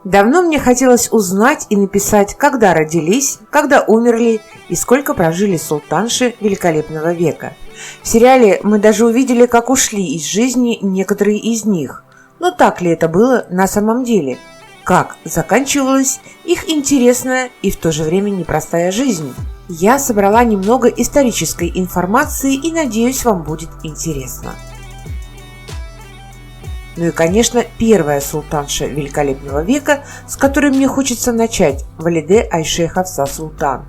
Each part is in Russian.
Давно мне хотелось узнать и написать, когда родились, когда умерли и сколько прожили султанши великолепного века. В сериале мы даже увидели, как ушли из жизни некоторые из них. Но так ли это было на самом деле? Как заканчивалась их интересная и в то же время непростая жизнь? Я собрала немного исторической информации и надеюсь, вам будет интересно. Ну и, конечно, первая султанша великолепного века, с которой мне хочется начать – Валиде Айше Хафса Султан.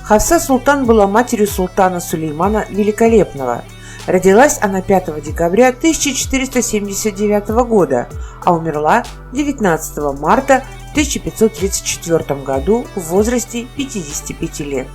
Хафса Султан была матерью султана Сулеймана Великолепного. Родилась она 5 декабря 1479 года, а умерла 19 марта 1534 году в возрасте 55 лет.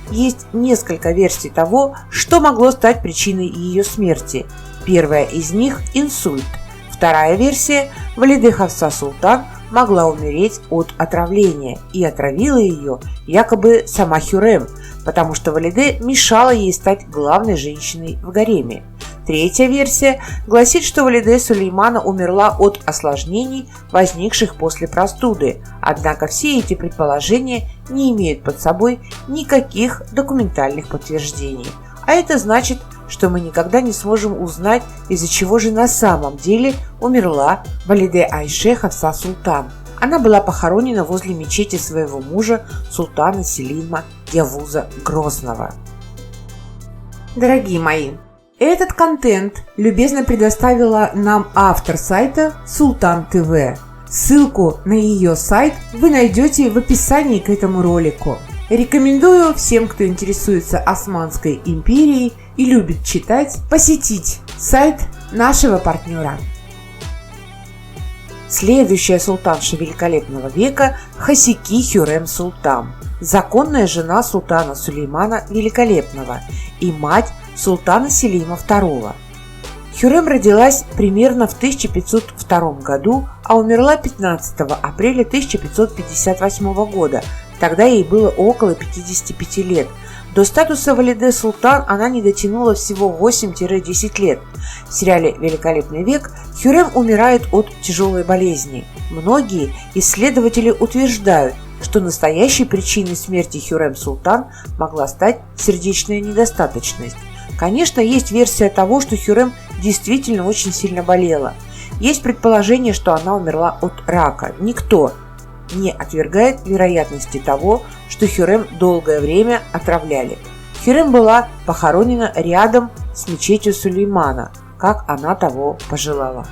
Есть несколько версий того, что могло стать причиной ее смерти. Первая из них – инсульт. Вторая версия – Валиде Хафса Султан могла умереть от отравления, и отравила ее якобы сама Хюррем, потому что Валиде мешала ей стать главной женщиной в гареме. Третья версия гласит, что Валиде Сулеймана умерла от осложнений, возникших после простуды, однако все эти предположения не имеют под собой никаких документальных подтверждений. А это значит, что мы никогда не сможем узнать, из-за чего же на самом деле умерла Валиде Айше Хафса Султан. Она была похоронена возле мечети своего мужа, султана Селима Явуза Грозного. Дорогие мои, этот контент любезно предоставила нам автор сайта Султан ТВ. Ссылку на ее сайт вы найдете в описании к этому ролику. Рекомендую всем, кто интересуется Османской империей и любит читать, посетить сайт нашего партнера. Следующая султанша великолепного века – Хасики Хюррем Султан, законная жена султана Сулеймана Великолепного и мать султана Селима II. Хюррем родилась примерно в 1502 году, а умерла 15 апреля 1558 года. Тогда ей было около 55 лет. До статуса Валиде Султан она не дотянула всего 8-10 лет. В сериале «Великолепный век» Хюррем умирает от тяжелой болезни. Многие исследователи утверждают, что настоящей причиной смерти Хюррем Султан могла стать сердечная недостаточность. Конечно, есть версия того, что Хюррем действительно очень сильно болела. Есть предположение, что она умерла от рака. Никто не отвергает вероятности того, что Хюррем долгое время отравляли. Хюррем была похоронена рядом с мечетью Сулеймана, как она того пожелала.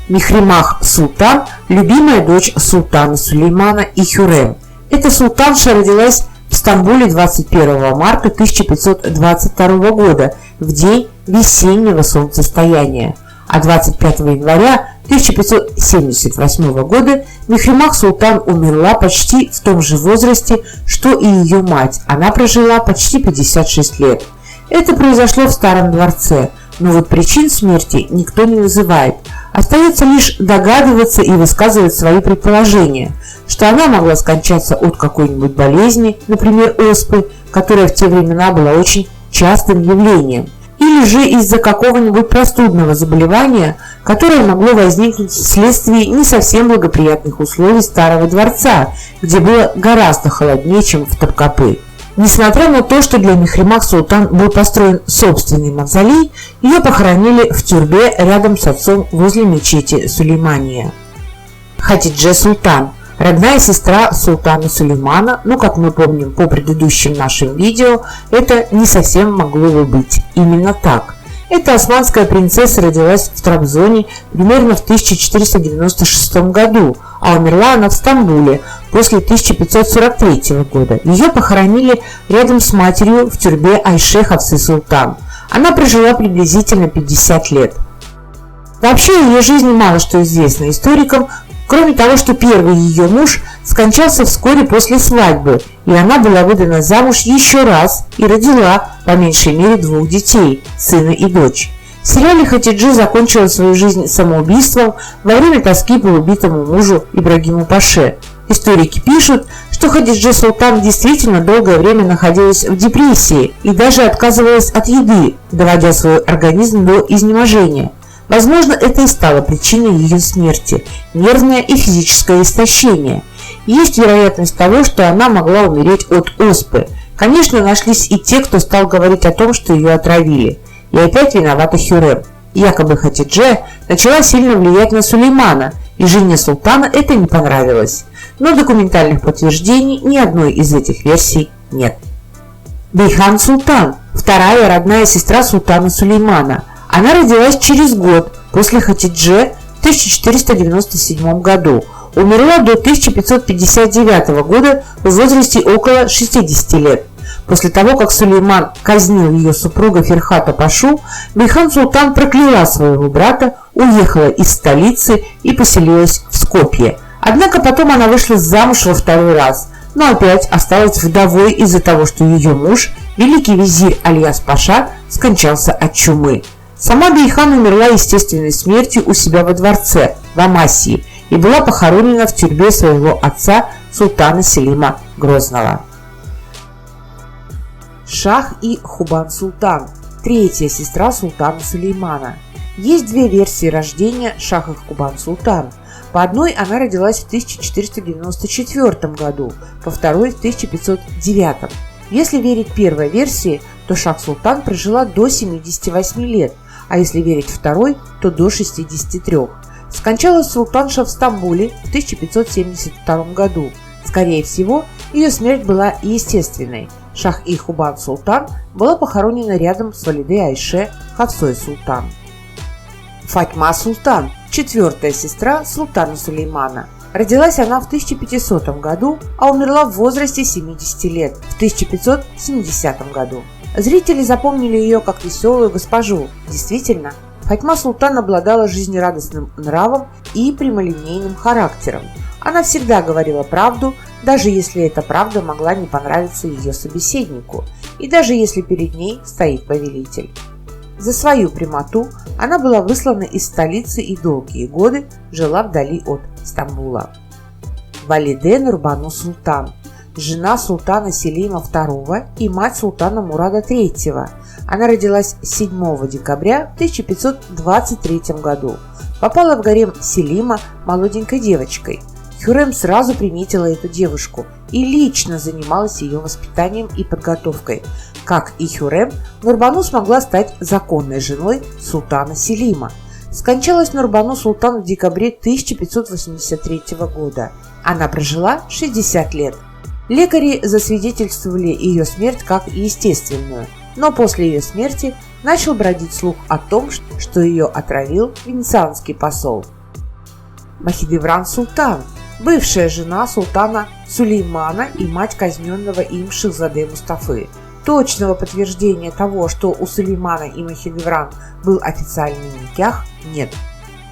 Мехримах Султан – любимая дочь султана Сулеймана и Хюррем. Эта султанша родилась в Стамбуле 21 марта 1522 года, в день весеннего солнцестояния, а 25 января 1578 года Мехримах Султан умерла почти в том же возрасте, что и ее мать. Она прожила почти 56 лет. Это произошло в Старом дворце, но вот причин смерти никто не называет. Остается лишь догадываться и высказывать свои предположения, что она могла скончаться от какой-нибудь болезни, например, оспы, которая в те времена была очень частым явлением, или же из-за какого-нибудь простудного заболевания, которое могло возникнуть вследствие не совсем благоприятных условий Старого дворца, где было гораздо холоднее, чем в Топкапы. Несмотря на то, что для Мехримах Султан был построен собственный мавзолей, ее похоронили в тюрбе рядом с отцом возле мечети Сулеймания. Хатидже Султан – родная сестра султана Сулеймана, но, как мы помним по предыдущим нашим видео, это не совсем могло бы быть именно так. Эта османская принцесса родилась в Трабзоне примерно в 1496 году, а умерла она в Стамбуле после 1543 года. Ее похоронили рядом с матерью в тюрбе Айше Хафсы Султан. Она прожила приблизительно 50 лет. Вообще о ее жизни мало что известно историкам, кроме того, что первый ее муж скончался вскоре после свадьбы, и она была выдана замуж еще раз и родила по меньшей мере 2 детей, сына и дочь. В сериале Хатиджи закончила свою жизнь самоубийством во время тоски по убитому мужу Ибрагиму Паше. Историки пишут, что Хатиджи Султан действительно долгое время находилась в депрессии и даже отказывалась от еды, доводя свой организм до изнеможения. Возможно, это и стало причиной ее смерти – нервное и физическое истощение. Есть вероятность того, что она могла умереть от оспы. Конечно, нашлись и те, кто стал говорить о том, что ее отравили. И опять виновата Хюррем. Якобы Хатидже начала сильно влиять на Сулеймана, и жене султана это не понравилось. Но документальных подтверждений ни одной из этих версий нет. Бейхан Султан – вторая родная сестра султана Сулеймана. Она родилась через год после Хатидже в 1497 году. Умерла до 1559 года в возрасте около 60 лет. После того, как Сулейман казнил ее супруга Ферхата Пашу, Бейхан Султан прокляла своего брата, уехала из столицы и поселилась в Скопье. Однако потом она вышла замуж во второй раз, но опять осталась вдовой из-за того, что ее муж, великий визирь Альяс Паша, скончался от чумы. Сама Бейхан умерла естественной смертью у себя во дворце в Амасии и была похоронена в тюрьме своего отца султана Селима Грозного. Шах-и Хубан Султан, третья сестра султана Сулеймана. Есть две версии рождения Шах-и Хубан Султан. По одной она родилась в 1494 году, по второй в 1509. Если верить первой версии, то Шах-Султан прожила до 78 лет, а если верить второй, то до 63. Скончалась султанша в Стамбуле в 1572 году. Скорее всего, ее смерть была естественной. Шах-и Хубан Султан была похоронена рядом с Валиде Айше Хавсой Султан. Фатьма Султан, четвертая сестра султана Сулеймана. Родилась она в 1500 году, а умерла в возрасте 70 лет в 1570 году. Зрители запомнили ее как веселую госпожу. Действительно, Фатьма Султан обладала жизнерадостным нравом и прямолинейным характером. Она всегда говорила правду, даже если эта правда могла не понравиться ее собеседнику, и даже если перед ней стоит повелитель. За свою прямоту она была выслана из столицы и долгие годы жила вдали от Стамбула. Валиде Нурбану Султан, жена султана Селима II и мать султана Мурада III. Она родилась 7 декабря в 1523 году. Попала в гарем Селима молоденькой девочкой. Хюррем сразу приметила эту девушку и лично занималась ее воспитанием и подготовкой. Как и Хюррем, Нурбану смогла стать законной женой султана Селима. Скончалась Нурбану Султан в декабре 1583 года. Она прожила 60 лет. Лекари засвидетельствовали ее смерть как естественную, но после ее смерти начал бродить слух о том, что ее отравил венецианский посол. Махидевран Султан, бывшая жена султана Сулеймана и мать казненного им Шахзаде Мустафы. Точного подтверждения того, что у Сулеймана и Махидевран был официальный никях, нет.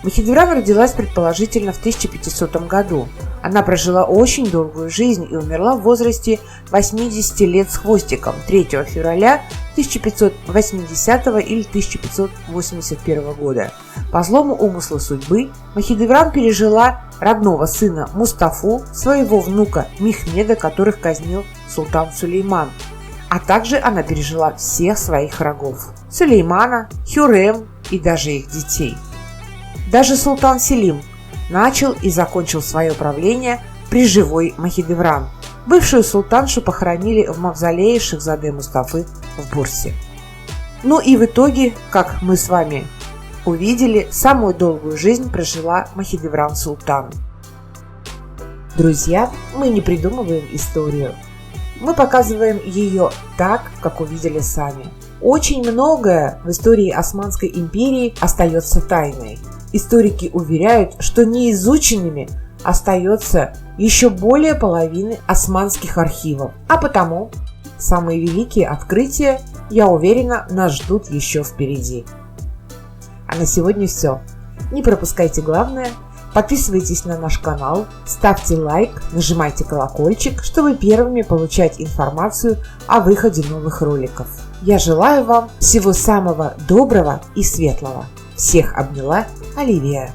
Махидевран родилась предположительно в 1500 году. Она прожила очень долгую жизнь и умерла в возрасте 80 лет с хвостиком 3 февраля 1580 или 1581 года. По злому умыслу судьбы Махидевран пережила родного сына Мустафу, своего внука Мехмеда, которых казнил султан Сулейман. А также она пережила всех своих врагов – Сулеймана, Хюррем и даже их детей. Даже султан Селим начал и закончил свое правление при живой Махидевран. Бывшую султаншу похоронили в мавзолее Шахзаде Мустафы в Бурсе. Ну и в итоге, как мы с вами увидели, самую долгую жизнь прожила Махидевран Султан. Друзья, мы не придумываем историю. Мы показываем ее так, как увидели сами. Очень многое в истории Османской империи остается тайной. Историки уверяют, что неизученными остается еще более половины османских архивов. А потому самые великие открытия, я уверена, нас ждут еще впереди. А на сегодня все. Не пропускайте главное. Подписывайтесь на наш канал, ставьте лайк, нажимайте колокольчик, чтобы первыми получать информацию о выходе новых роликов. Я желаю вам всего самого доброго и светлого. Всех обняла Оливия.